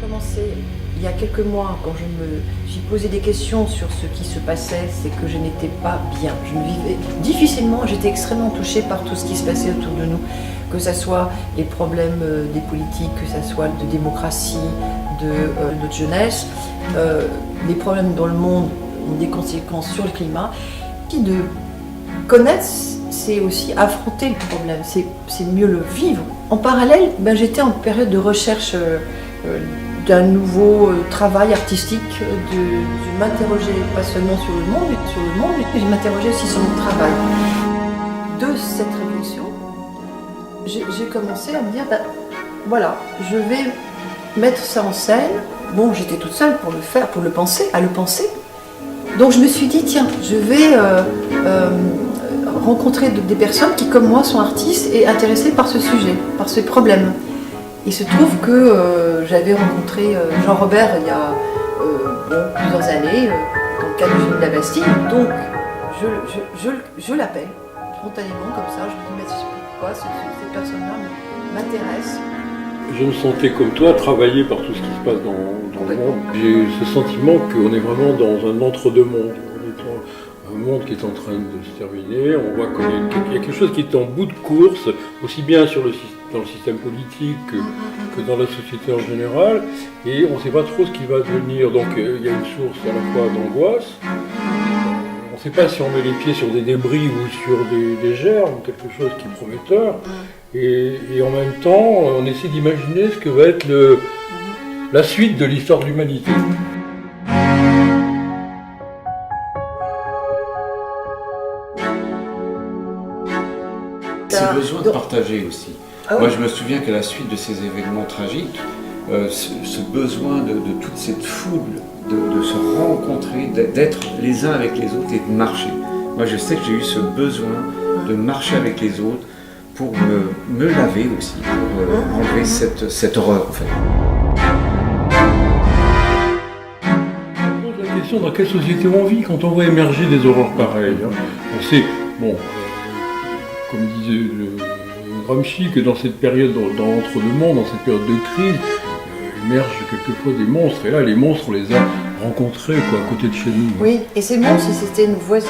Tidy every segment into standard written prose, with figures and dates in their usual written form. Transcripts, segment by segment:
commencé il y a quelques mois, quand je me suis posé des questions sur ce qui se passait, c'est que je n'étais pas bien. Je me vivais difficilement, j'étais extrêmement touchée par tout ce qui se passait autour de nous, que ce soit les problèmes des politiques, que ce soit de démocratie, de notre jeunesse, les problèmes dans le monde ont des conséquences sur le climat. De connaître, c'est aussi affronter le problème, c'est mieux le vivre. En parallèle, j'étais en période de recherche d'un nouveau travail artistique, de m'interroger pas seulement sur le monde, mais je m'interrogeais aussi sur mon travail. De cette réflexion, j'ai commencé à me dire, voilà, je vais mettre ça en scène. Bon, j'étais toute seule pour le faire, pour le penser. Donc je me suis dit, tiens, je vais rencontrer des personnes qui, comme moi, sont artistes et intéressées par ce sujet, par ce problème. Il se trouve que j'avais rencontré Jean-Robert il y a plusieurs années, dans le cadre du film de la Bastille. Donc je l'appelle spontanément comme ça, je me dis, mais pourquoi cette personne-là m'intéresse. Je me sentais comme toi travaillé par tout ce qui se passe dans le monde. J'ai ce sentiment qu'on est vraiment dans un entre-deux-mondes. On est dans un monde qui est en train de se terminer. On voit qu'il y a quelque chose qui est en bout de course, aussi bien dans le système politique que dans la société en général. Et on ne sait pas trop ce qui va devenir. Donc il y a une source à la fois d'angoisse. On ne sait pas si on met les pieds sur des débris ou sur des germes, quelque chose qui est prometteur. Et en même temps, on essaie d'imaginer ce que va être la suite de l'histoire de l'humanité. C'est besoin de partager aussi. Ah oui. Moi, je me souviens qu'à la suite de ces événements tragiques, ce besoin de toute cette foule, de se rencontrer, d'être les uns avec les autres et de marcher. Moi, je sais que j'ai eu ce besoin de marcher avec les autres, pour me laver aussi, pour enlever cette horreur en fait. On pose la question dans quelle société on vit quand on voit émerger des horreurs pareilles. On sait, comme disait Gramsci, que dans cette période d'entre-deux-mondes, dans cette période de crise, émergent quelquefois des monstres. Et là, les monstres, on les a rencontrés à côté de chez nous. Oui, et ces monstres, c'était nos voisins.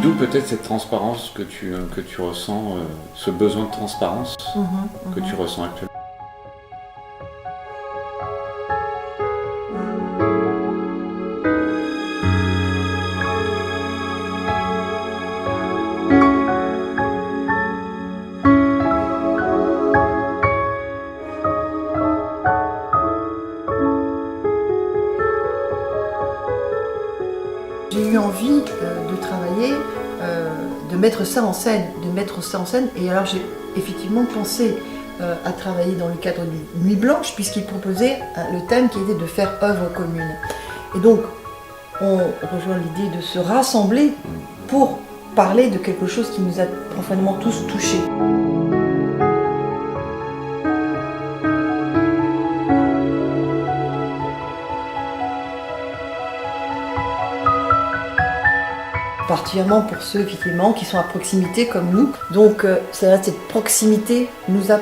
D'où peut-être cette transparence que tu ressens, ce besoin de transparence que tu ressens actuellement. J'ai eu envie de travailler, de mettre ça en scène, et alors j'ai effectivement pensé à travailler dans le cadre du Nuit Blanche, puisqu'il proposait le thème qui était de faire œuvre commune. Et donc, on rejoint l'idée de se rassembler pour parler de quelque chose qui nous a profondément tous touchés. Particulièrement pour ceux effectivement qui sont à proximité comme nous. Donc cette proximité nous a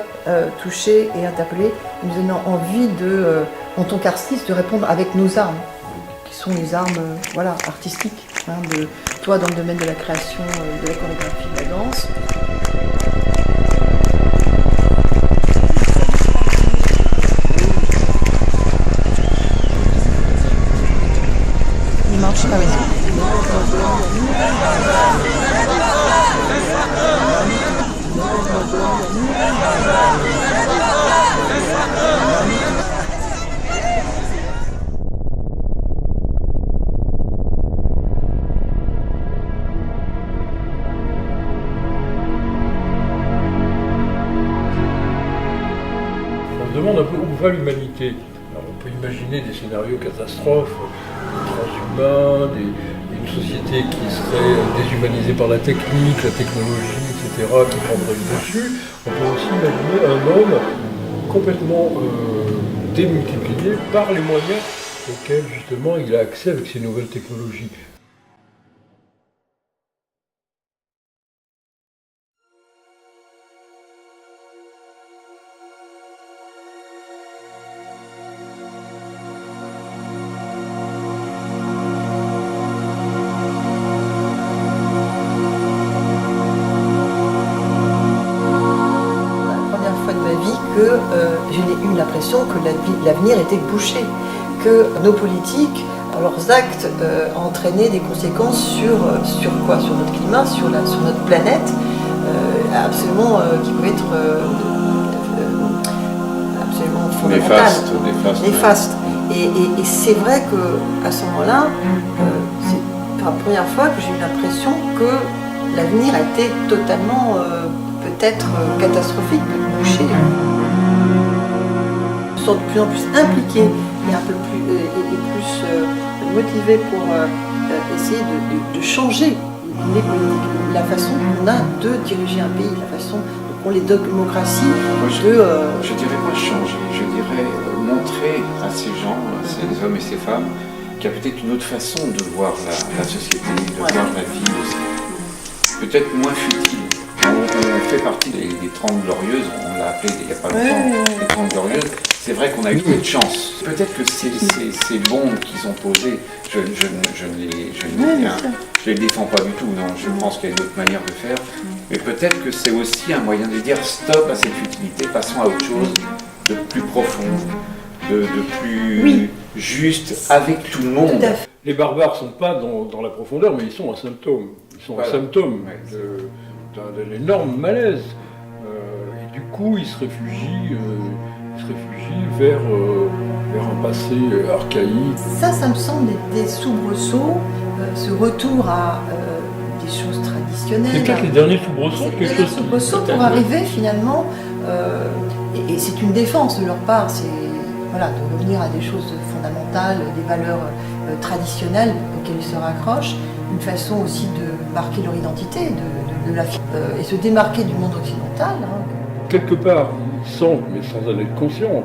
touchés et interpellés, nous donnant envie en tant qu'artistes, de répondre avec nos armes, qui sont les armes artistiques. Toi dans le domaine de la création, de la chorégraphie, de la danse. Il marche, ah oui. On se demande un peu où va l'humanité. Alors, on peut imaginer des scénarios catastrophes, des transhumains, une société qui serait déshumanisée par la technique, la technologie, etc., qui prendrait le dessus. On peut aussi imaginer un homme complètement démultiplié par les moyens auxquels justement il a accès avec ces nouvelles technologies. que je n'ai eu l'impression que l'avenir était bouché, que nos politiques, leurs actes entraînaient des conséquences sur quoi? Sur notre climat, sur notre planète, absolument qui pouvaient être absolument fondamentales. Néfastes. Et c'est vrai qu'à ce moment-là, c'est la première fois que j'ai eu l'impression que l'avenir a été totalement, peut-être catastrophique, bouché. Je me sens de plus en plus impliquée et un peu plus, motivée pour essayer de changer les politiques, la façon qu'on a de diriger un pays, la façon qu'ont les démocraties. Je dirais pas changer, je dirais montrer à ces gens, ces hommes et ces femmes, qu'il y a peut-être une autre façon de voir la société, de voir la vie aussi. Peut-être moins futile. On fait partie des 30 glorieuses, on l'a appelé il n'y a pas longtemps, les 30 glorieuses. C'est vrai qu'on a eu peu de chance. Peut-être que ces bombes qu'ils ont posées, je ne les défends pas du tout, non. Je pense qu'il y a une autre manière de faire. Mais peut-être que c'est aussi un moyen de dire stop à cette futilité, passons à autre chose, de plus profond, de plus juste avec tout le monde. Les barbares ne sont pas dans la profondeur, mais ils sont un symptôme. Ils sont un symptôme d'un énorme malaise. Et du coup, ils se réfugient vers un passé archaïque. Ça me semble des soubresauts, ce retour à des choses traditionnelles. C'est peut-être les derniers soubresauts. C'est les derniers soubresauts pour arriver finalement, et c'est une défense de leur part, c'est de revenir à des choses fondamentales, des valeurs traditionnelles auxquelles ils se raccrochent, une façon aussi de marquer leur identité, et se démarquer du monde occidental. Quelque part, ils sentent, mais sans en être conscients,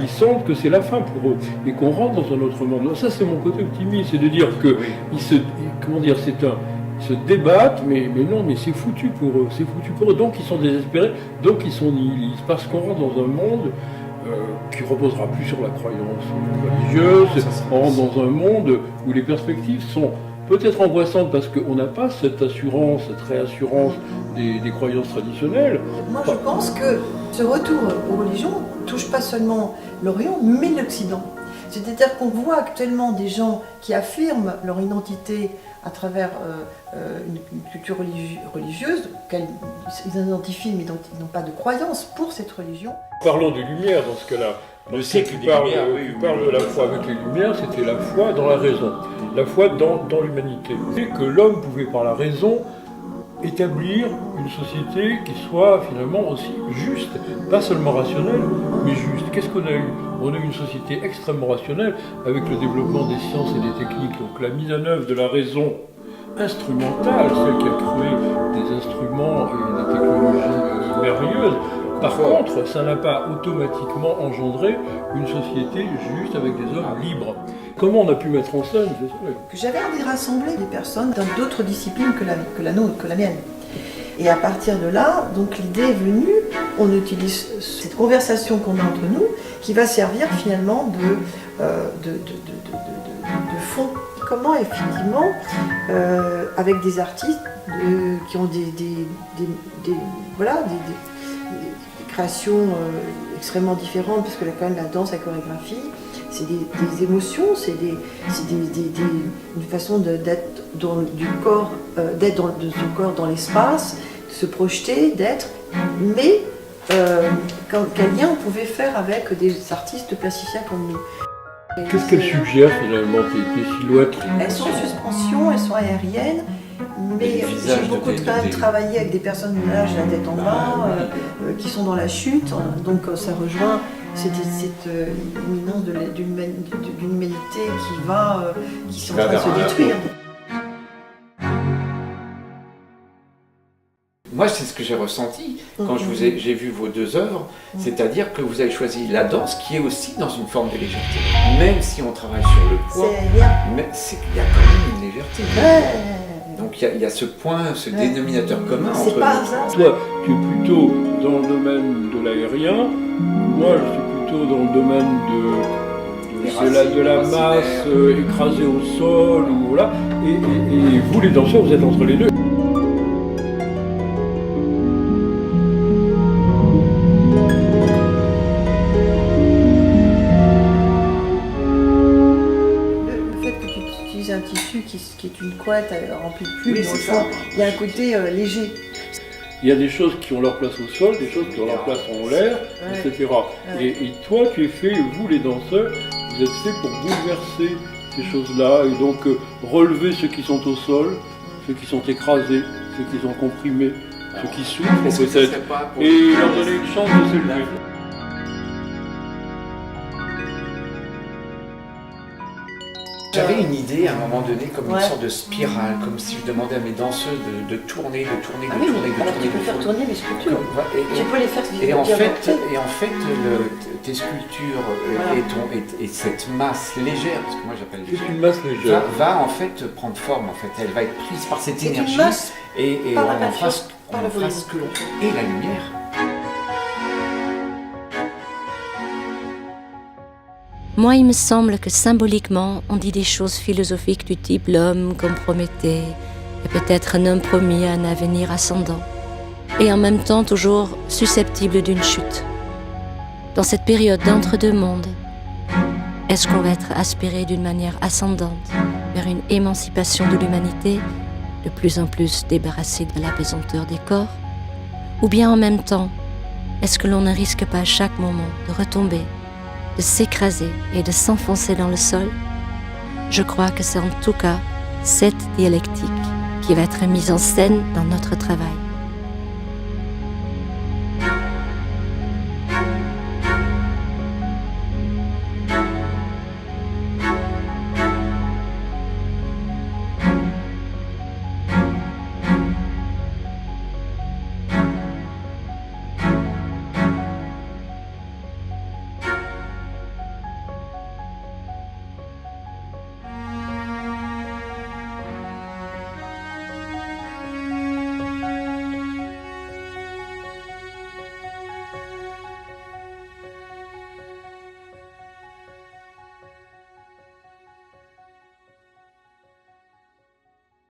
ils sentent que c'est la fin pour eux et qu'on rentre dans un autre monde. Ça, c'est mon côté optimiste, c'est de dire que ils se débattent, mais non, mais c'est foutu pour eux, donc ils sont désespérés, donc ils sont nihilistes, parce qu'on rentre dans un monde qui reposera plus sur la croyance religieuse, on rentre dans un monde où les perspectives sont peut-être angoissantes parce qu'on n'a pas cette assurance, cette réassurance des croyances traditionnelles. Moi, je pense que ce retour aux religions touche pas seulement l'Orient, mais l'Occident. C'est-à-dire qu'on voit actuellement des gens qui affirment leur identité à travers une culture religieuse, qu'ils identifient mais dont ils n'ont pas de croyance pour cette religion. Parlons des Lumières dans ce cas-là. Le siècle des Lumières, parle de la foi avec les Lumières, c'était la foi dans la raison, la foi dans l'humanité. Et que l'homme pouvait par la raison établir une société qui soit finalement aussi juste, pas seulement rationnelle, mais juste. Qu'est-ce qu'on a eu? On a eu une société extrêmement rationnelle avec le développement des sciences et des techniques, donc la mise en œuvre de la raison instrumentale, celle qui a créé des instruments et des technologies merveilleuses. Par contre, ça n'a pas automatiquement engendré une société juste avec des hommes libres. Comment on a pu mettre en scène que j'avais envie de rassembler des personnes d'autres disciplines que la nôtre, que la mienne. Et à partir de là, donc l'idée est venue, on utilise cette conversation qu'on a entre nous, qui va servir finalement de fond. Comment effectivement, avec des artistes qui ont des créations extrêmement différentes, parce que là quand même la danse, la chorégraphie, c'est des émotions, c'est une façon d'être dans du corps, d'être de son corps dans l'espace, de se projeter, d'être, mais quel lien on pouvait faire avec des artistes plasticiens comme nous. Qu'est-ce qu'elles suggèrent finalement, ces silhouettes? Elles sont en suspension, elles sont aériennes, mais j'ai beaucoup travaillé avec des personnes de l'âge, la tête en bas, qui sont dans la chute, donc ça rejoint cette imminence d'une humanité qui sont en train de se détruire. Moi, c'est ce que j'ai ressenti quand j'ai vu vos deux œuvres, c'est-à-dire que vous avez choisi la danse qui est aussi dans une forme de légèreté. Même si on travaille sur le poids, mais c'est qu'il y a quand même une légèreté. Donc il y a ce point, ce dénominateur commun entre nous. Toi, tu es plutôt dans le domaine de l'aérien, moi je suis plutôt dans le domaine de la masse écrasée au sol, ou voilà. Et vous les danseurs, vous êtes entre les deux. qui est une couette remplie de plumes. Oui, Dans le c'est fond, ça. il y a un côté léger. Il y a des choses qui ont leur place au sol, des choses qui ont leur place en l'air, Ouais. etc. Ouais. Et toi, tu es fait, vous les danseurs, vous êtes faits pour bouleverser ces choses-là et donc relever ceux qui sont au sol, ceux qui sont écrasés, ceux qui sont comprimés, ceux qui souffrent Est-ce que ça peut-être, serait pas pour- et leur donner une chance de s'élever. J'avais une idée à un moment donné comme une Ouais. sorte de spirale, comme si je demandais à mes danseuses de tourner, de tourner, Ah de oui, tourner, de alors tourner. tu peux de faire tourner les sculptures. Comme- ouais, Tu peux les faire et en fait, diamanter. tes sculptures Voilà. et cette masse légère, parce que moi j'appelle C'est légère, une masse légère. va en fait prendre forme. En fait, elle va être prise par cette C'est une énergie masse et par la on en peinture, fera par le volume. ce que l'on peut. Et la lumière. Moi, il me semble que symboliquement, on dit des choses philosophiques du type l'homme comme Prométhée est peut-être un homme promis à un avenir ascendant, et en même temps toujours susceptible d'une chute. Dans cette période d'entre-deux mondes, est-ce qu'on va être aspiré d'une manière ascendante vers une émancipation de l'humanité, de plus en plus débarrassée de la pesanteur des corps, ou bien en même temps, est-ce que l'on ne risque pas à chaque moment de retomber, de s'écraser et de s'enfoncer dans le sol? Je crois que c'est en tout cas cette dialectique qui va être mise en scène dans notre travail.